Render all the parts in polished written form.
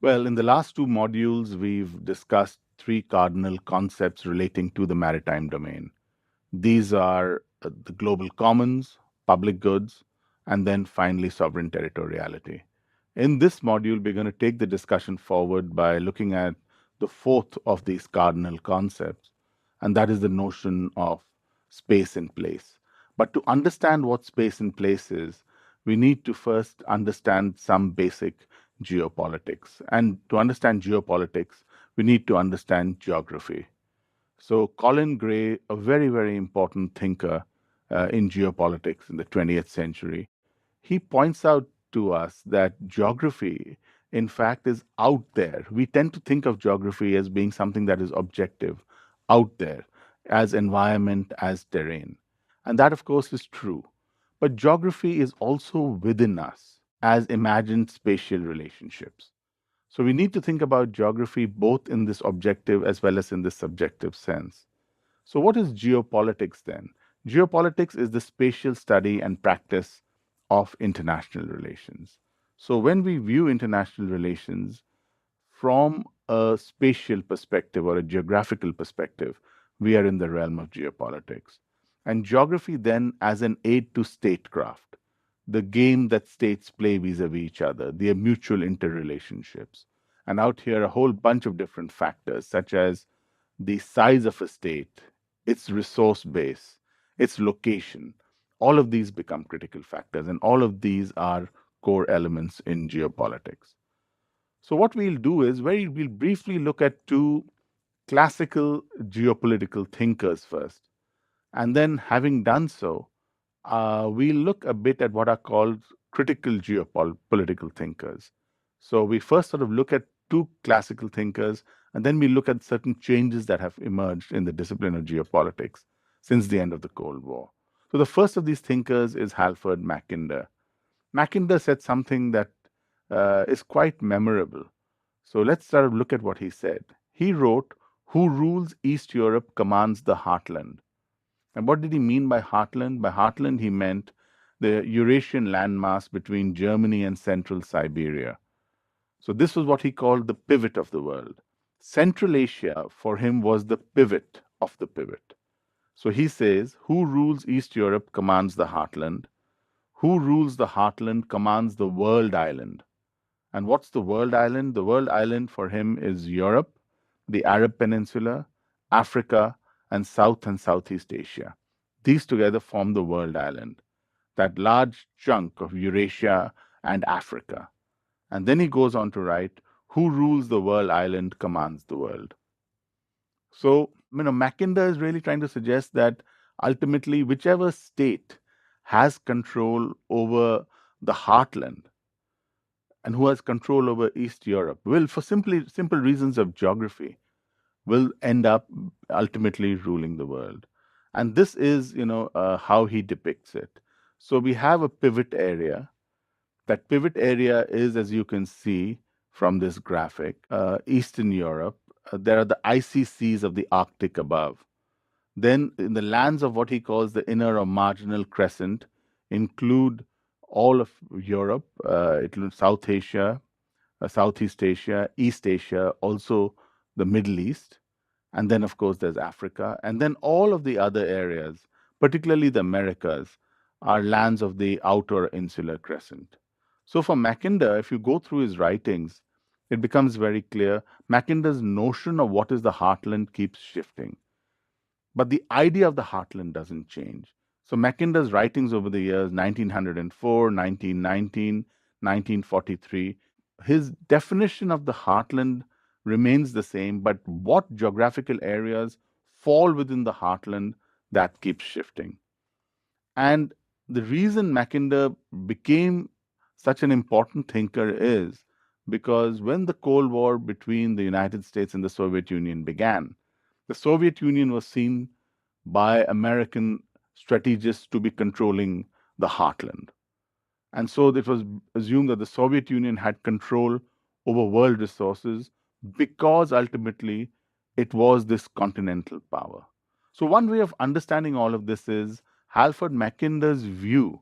Well, in the last two modules, we've discussed three cardinal concepts relating to the maritime domain. These are the global commons, public goods, and then finally sovereign territoriality. In this module, we're going to take the discussion forward by looking at the fourth of these cardinal concepts, and that is the notion of space in place. But to understand what space in place is, we need to first understand some basic geopolitics. And to understand geopolitics, we need to understand geography. So, Colin Gray, a very, very important thinker in geopolitics in the 20th century, he points out to us that geography, in fact, is out there. We tend to think of geography as being something that is objective, out there, as environment, as terrain. And that, of course, is true. But geography is also within us as imagined spatial relationships. So we need to think about geography both in this objective as well as in this subjective sense. So, what is geopolitics then? Geopolitics is the spatial study and practice of international relations. So, when we view international relations from a spatial perspective or a geographical perspective, we are in the realm of geopolitics. And geography, then, as an aid to statecraft, the game that states play vis a vis each other, their mutual interrelationships. And out here, a whole bunch of different factors, such as the size of a state, its resource base, its location. All of these become critical factors, and all of these are core elements in geopolitics. So, what we'll do is we'll briefly look at two classical geopolitical thinkers first. And then, having done so, we'll look a bit at what are called critical geopolitical thinkers. So, we first sort of look at two classical thinkers, and then we look at certain changes that have emerged in the discipline of geopolitics since the end of the Cold War. So, the first of these thinkers is Halford Mackinder. Mackinder said something that is quite memorable. So let's sort of look at what he said. He wrote, "Who rules East Europe commands the heartland." And what did he mean by heartland? By heartland, he meant the Eurasian landmass between Germany and central Siberia. So this was what he called the pivot of the world. Central Asia for him was the pivot of the pivot. So he says, "Who rules East Europe commands the heartland. Who rules the heartland commands the world island." And what's the world island? The world island for him is Europe, the Arab Peninsula, Africa, and South and Southeast Asia. These together form the world island, that large chunk of Eurasia and Africa. And then he goes on to write, "Who rules the world island commands the world." So, Mackinder is really trying to suggest that ultimately, whichever state has control over the heartland and who has control over East Europe will, for simple reasons of geography, will end up ultimately ruling the world. And this is, how he depicts it. So we have a pivot area. That pivot area is, as you can see from this graphic, Eastern Europe. There are the icy seas of the Arctic above. Then, in the lands of what he calls the inner or marginal crescent, include all of Europe, South Asia, Southeast Asia, East Asia, also the Middle East. And then, of course, there's Africa. And then all of the other areas, particularly the Americas, are lands of the outer insular crescent. So, for Mackinder, if you go through his writings, it becomes very clear Mackinder's notion of what is the heartland keeps shifting. But the idea of the heartland doesn't change. So Mackinder's writings over the years 1904, 1919, 1943, his definition of the heartland remains the same, but what geographical areas fall within the heartland, that keeps shifting. And the reason Mackinder became such an important thinker is because when the Cold War between the United States and the Soviet Union began, the Soviet Union was seen by American strategists to be controlling the heartland. And so it was assumed that the Soviet Union had control over world resources because ultimately it was this continental power. So, one way of understanding all of this is Halford Mackinder's view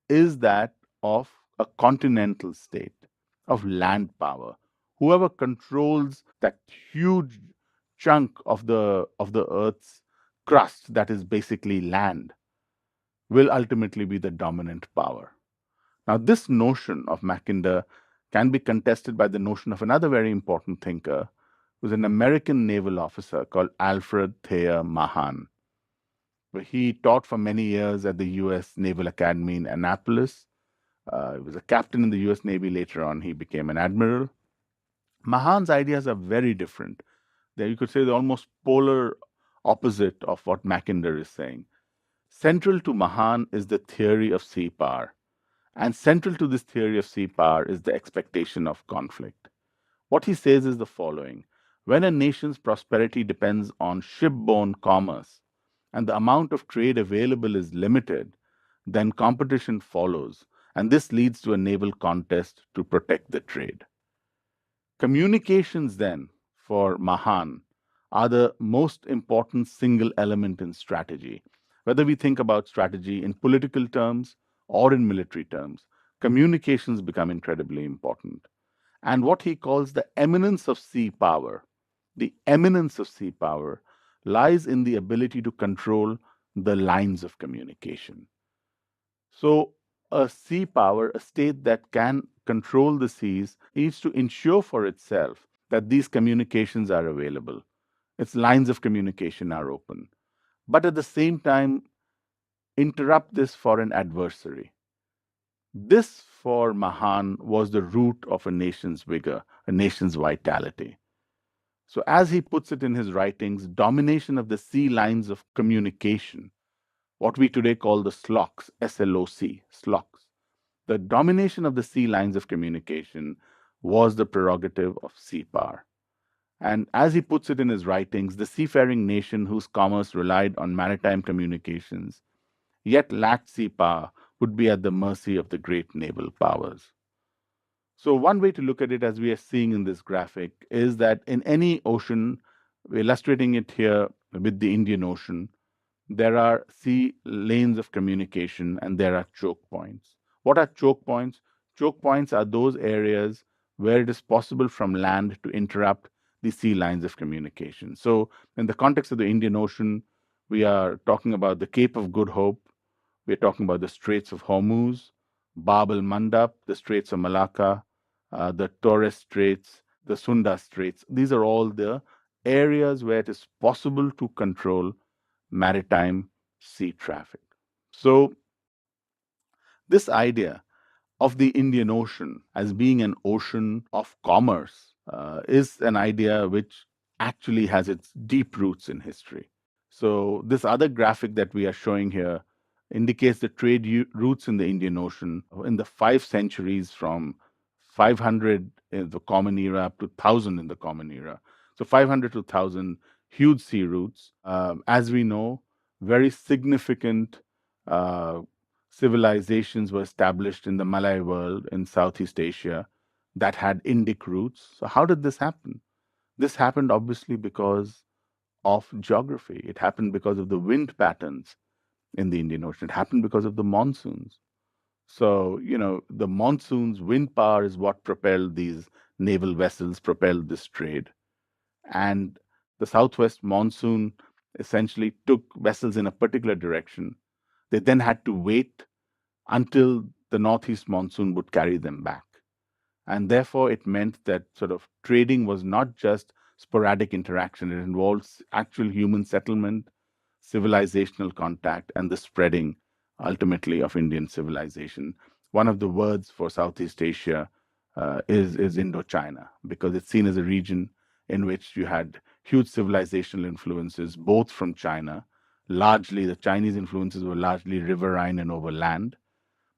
is that of a continental state of land power whoever controls that huge chunk of the Earth's crust, that is basically land, will ultimately be the dominant power. Now, this notion of Mackinder can be contested by the notion of another very important thinker, who's an American naval officer called Alfred Mahan. He taught for many years at the U.S. Naval Academy in Annapolis. He was a captain in the U.S. Navy. Later on, he became an admiral. Mahan's ideas are very different. You could say, they're almost polar opposite of what Mackinder is saying. Central to Mahan is the theory of sea power. And central to this theory of sea power is the expectation of conflict. What he says is the following: when a nation's prosperity depends on shipborne commerce and the amount of trade available is limited, then competition follows, and this leads to a naval contest to protect the trade. Communications, then, for Mahan, are the most important single element in strategy. Whether we think about strategy in political terms or in military terms, communications become incredibly important. And what he calls the eminence of sea power, the eminence of sea power lies in the ability to control the lines of communication. So, a sea power, a state that can control the seas, needs to ensure for itself that these communications are available, its lines of communication are open, but at the same time, interrupt this for an adversary. This, for Mahan, was the root of a nation's vigor, a nation's vitality. So, as he puts it in his writings, domination of the sea lines of communication, what we today call the SLOCs, SLOC, SLOCs, the domination of the sea lines of communication was the prerogative of sea power. And as he puts it in his writings, the seafaring nation whose commerce relied on maritime communications yet lacked sea power would be at the mercy of the great naval powers. So, one way to look at it, as we are seeing in this graphic, is that in any ocean, we're illustrating it here with the Indian Ocean, there are sea lanes of communication and there are choke points. What are choke points? Choke points are those areas where it is possible from land to interrupt the sea lines of communication. So, in the context of the Indian Ocean, we are talking about the Cape of Good Hope, we're talking about the Straits of Hormuz, Bab el Mandab, the Straits of Malacca, the Torres Straits, the Sunda Straits. These are all the areas where it is possible to control maritime sea traffic. So, this idea of the Indian Ocean as being an ocean of commerce is an idea which actually has its deep roots in history. So, this other graphic that we are showing here indicates the trade routes in the Indian Ocean in the 5 centuries from 500 in the Common Era up to 1000 in the Common Era. So, 500 to 1000, huge sea routes. As we know, very significant uh, civilizations were established in the Malay world in Southeast Asia that had Indic roots. So, how did this happen? This happened obviously because of geography. It happened because of the wind patterns in the Indian Ocean. It happened because of the monsoons. So, the monsoons, wind power is what propelled these naval vessels, propelled this trade. And the southwest monsoon essentially took vessels in a particular direction. They then had to wait until the northeast monsoon would carry them back. And therefore, it meant that sort of trading was not just sporadic interaction, it involves actual human settlement, civilizational contact, and the spreading ultimately of Indian civilization. One of the words for Southeast Asia is Indochina, because it's seen as a region in which you had huge civilizational influences, both from China. Largely, the Chinese influences were largely riverine and over land,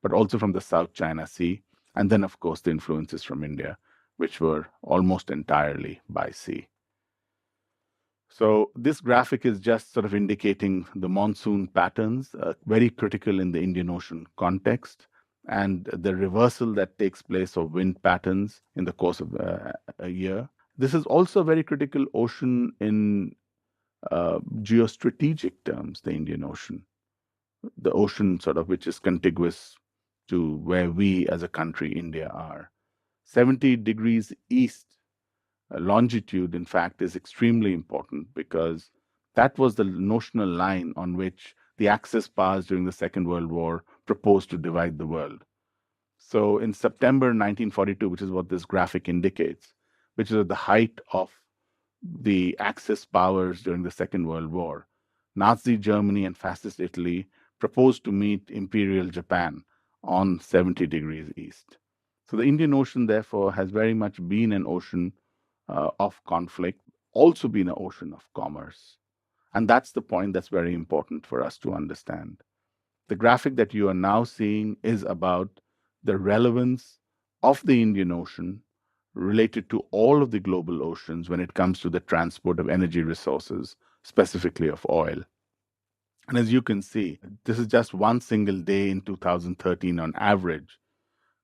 but also from the South China Sea. And then, of course, the influences from India, which were almost entirely by sea. So, this graphic is just sort of indicating the monsoon patterns, very critical in the Indian Ocean context, and the reversal that takes place of wind patterns in the course of a year. This is also a very critical ocean in geostrategic terms, the Indian Ocean, the ocean sort of which is contiguous to where we as a country, India, are. 70 degrees east longitude, in fact, is extremely important because that was the notional line on which the Axis powers during the Second World War proposed to divide the world. So in September 1942, which is what this graphic indicates, which is at the height of the Axis powers during the Second World War, Nazi Germany and Fascist Italy proposed to meet Imperial Japan on 70 degrees east. So the Indian Ocean, therefore, has very much been an ocean of conflict, also been an ocean of commerce. And that's the point that's very important for us to understand. The graphic that you are now seeing is about the relevance of the Indian Ocean related to all of the global oceans when it comes to the transport of energy resources, specifically of oil. And as you can see, this is just one single day in 2013 on average.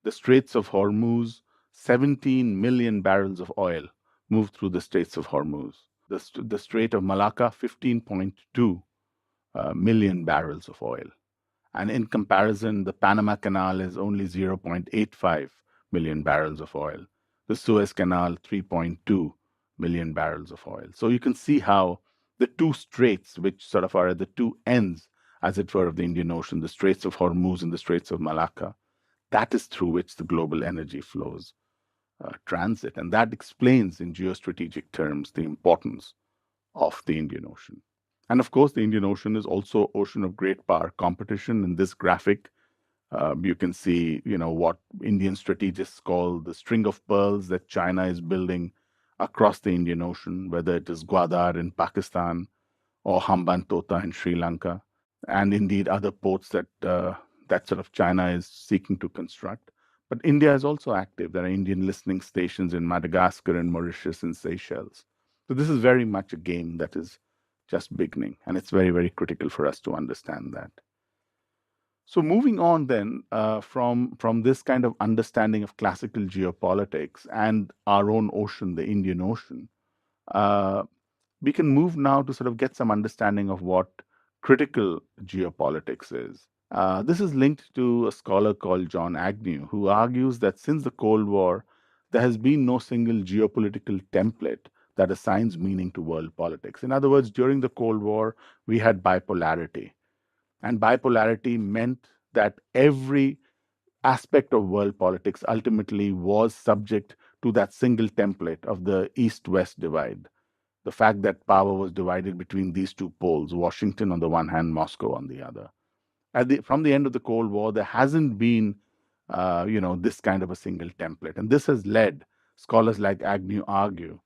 The Straits of Hormuz, 17 million barrels of oil moved through the Straits of Hormuz. The Strait of Malacca, 15.2 million barrels of oil. And in comparison, the Panama Canal is only 0.85 million barrels of oil. The Suez Canal, 3.2 million barrels of oil. So you can see how the two straits, which sort of are at the two ends, as it were, of the Indian Ocean, the Straits of Hormuz and the Straits of Malacca, that is through which the global energy flows transit. And that explains, in geostrategic terms, the importance of the Indian Ocean. And of course, the Indian Ocean is also ocean of great power competition. In this graphic, you can see, what Indian strategists call the string of pearls that China is building across the Indian Ocean, whether it is Gwadar in Pakistan or Hambantota in Sri Lanka, and indeed other ports that sort of China is seeking to construct. But India is also active. There are Indian listening stations in Madagascar and Mauritius and Seychelles. So this is very much a game that is just beginning, and it's very, very critical for us to understand that. So moving on then from this kind of understanding of classical geopolitics and our own ocean, the Indian Ocean, uh, we can move now to sort of get some understanding of what critical geopolitics is. This is linked to a scholar called John Agnew, who argues that since the Cold War, there has been no single geopolitical template that assigns meaning to world politics. In other words, during the Cold War, we had bipolarity. And bipolarity meant that every aspect of world politics ultimately was subject to that single template of the East West divide. The fact that power was divided between these two poles, Washington on the one hand, Moscow on the other. From the end of the Cold War, there hasn't been, this kind of a single template. And this has led, scholars like Agnew argue,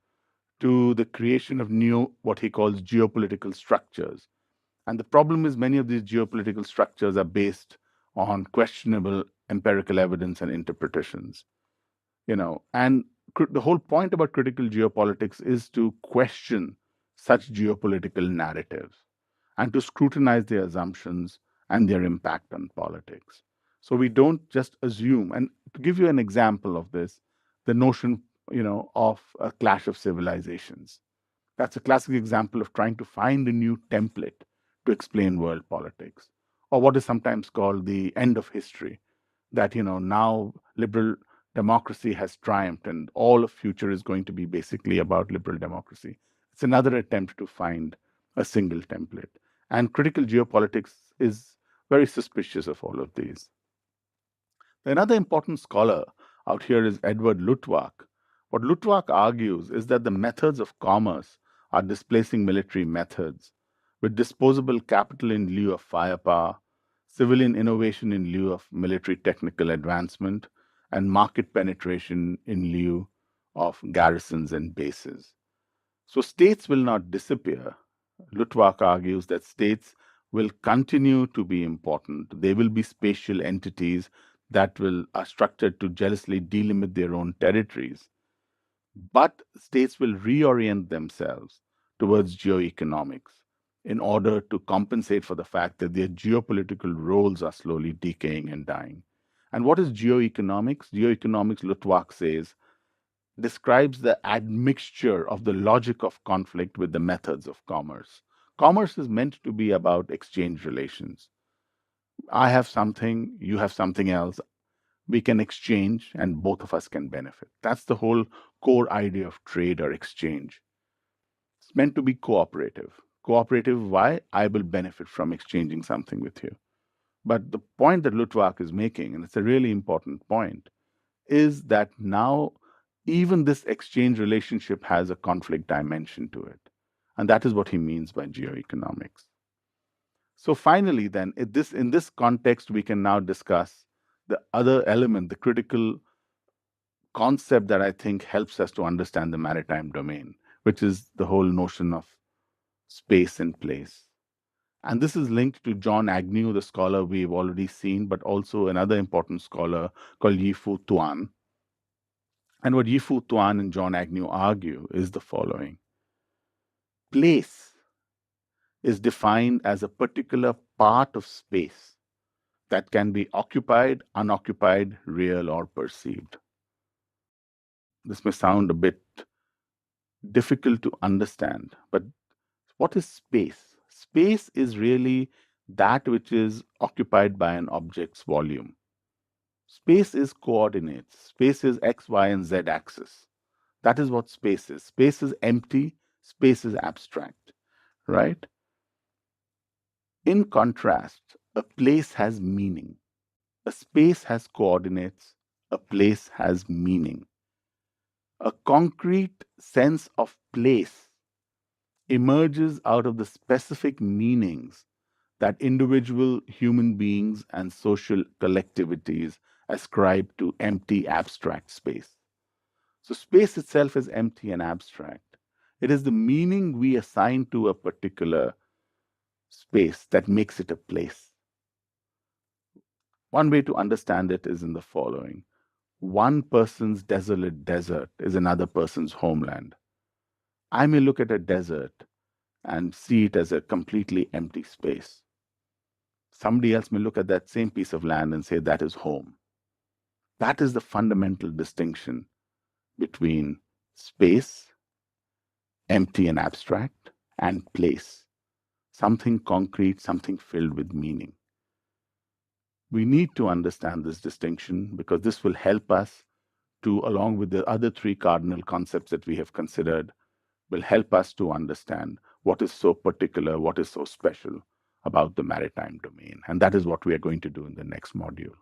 to the creation of new, what he calls geopolitical structures. And the problem is many of these geopolitical structures are based on questionable empirical evidence and interpretations. And the whole point about critical geopolitics is to question such geopolitical narratives and to scrutinize their assumptions and their impact on politics. So we don't just assume. And to give you an example of this, the notion, of a clash of civilizations. That's a classic example of trying to find a new template to explain world politics, or what is sometimes called the end of history, that, now liberal democracy has triumphed and all of future is going to be basically about liberal democracy. It's another attempt to find a single template. And critical geopolitics is very suspicious of all of these. Another important scholar out here is Edward Luttwak. What Luttwak argues is that the methods of commerce are displacing military methods, with disposable capital in lieu of firepower, civilian innovation in lieu of military technical advancement, and market penetration in lieu of garrisons and bases. So states will not disappear. Luttwak argues that states will continue to be important. They will be spatial entities that are structured to jealously delimit their own territories. But states will reorient themselves towards geoeconomics in order to compensate for the fact that their geopolitical roles are slowly decaying and dying. And what is geoeconomics? Geoeconomics, Luttwak says, describes the admixture of the logic of conflict with the methods of commerce. Commerce is meant to be about exchange relations. I have something, you have something else. We can exchange and both of us can benefit. That's the whole core idea of trade or exchange. It's meant to be cooperative. Cooperative, why? I will benefit from exchanging something with you. But the point that Luttwak is making, and it's a really important point, is that now even this exchange relationship has a conflict dimension to it. And that is what he means by geoeconomics. So finally, then, in this context, we can now discuss the other element, the critical concept that I think helps us to understand the maritime domain, which is the whole notion of space and place. And this is linked to John Agnew, the scholar we've already seen, but also another important scholar called Yifu Tuan. And what Yifu Tuan and John Agnew argue is the following: place is defined as a particular part of space that can be occupied, unoccupied, real, or perceived. This may sound a bit difficult to understand, but what is space? Space is really that which is occupied by an object's volume. Space is coordinates. Space is x, y, and z axis. That is what space is. Space is empty. Space is abstract, right? In contrast, a place has meaning. A space has coordinates. A place has meaning. A concrete sense of place emerges out of the specific meanings that individual human beings and social collectivities ascribe to empty, abstract space. So, space itself is empty and abstract. It is the meaning we assign to a particular space that makes it a place. One way to understand it is in the following: one person's desolate desert is another person's homeland. I may look at a desert and see it as a completely empty space. Somebody else may look at that same piece of land and say that is home. That is the fundamental distinction between space, empty and abstract, and place, something concrete, something filled with meaning. We need to understand this distinction because this will help us to, along with the other three cardinal concepts that we have considered, will help us to understand what is so particular, what is so special about the maritime domain. And that is what we are going to do in the next module.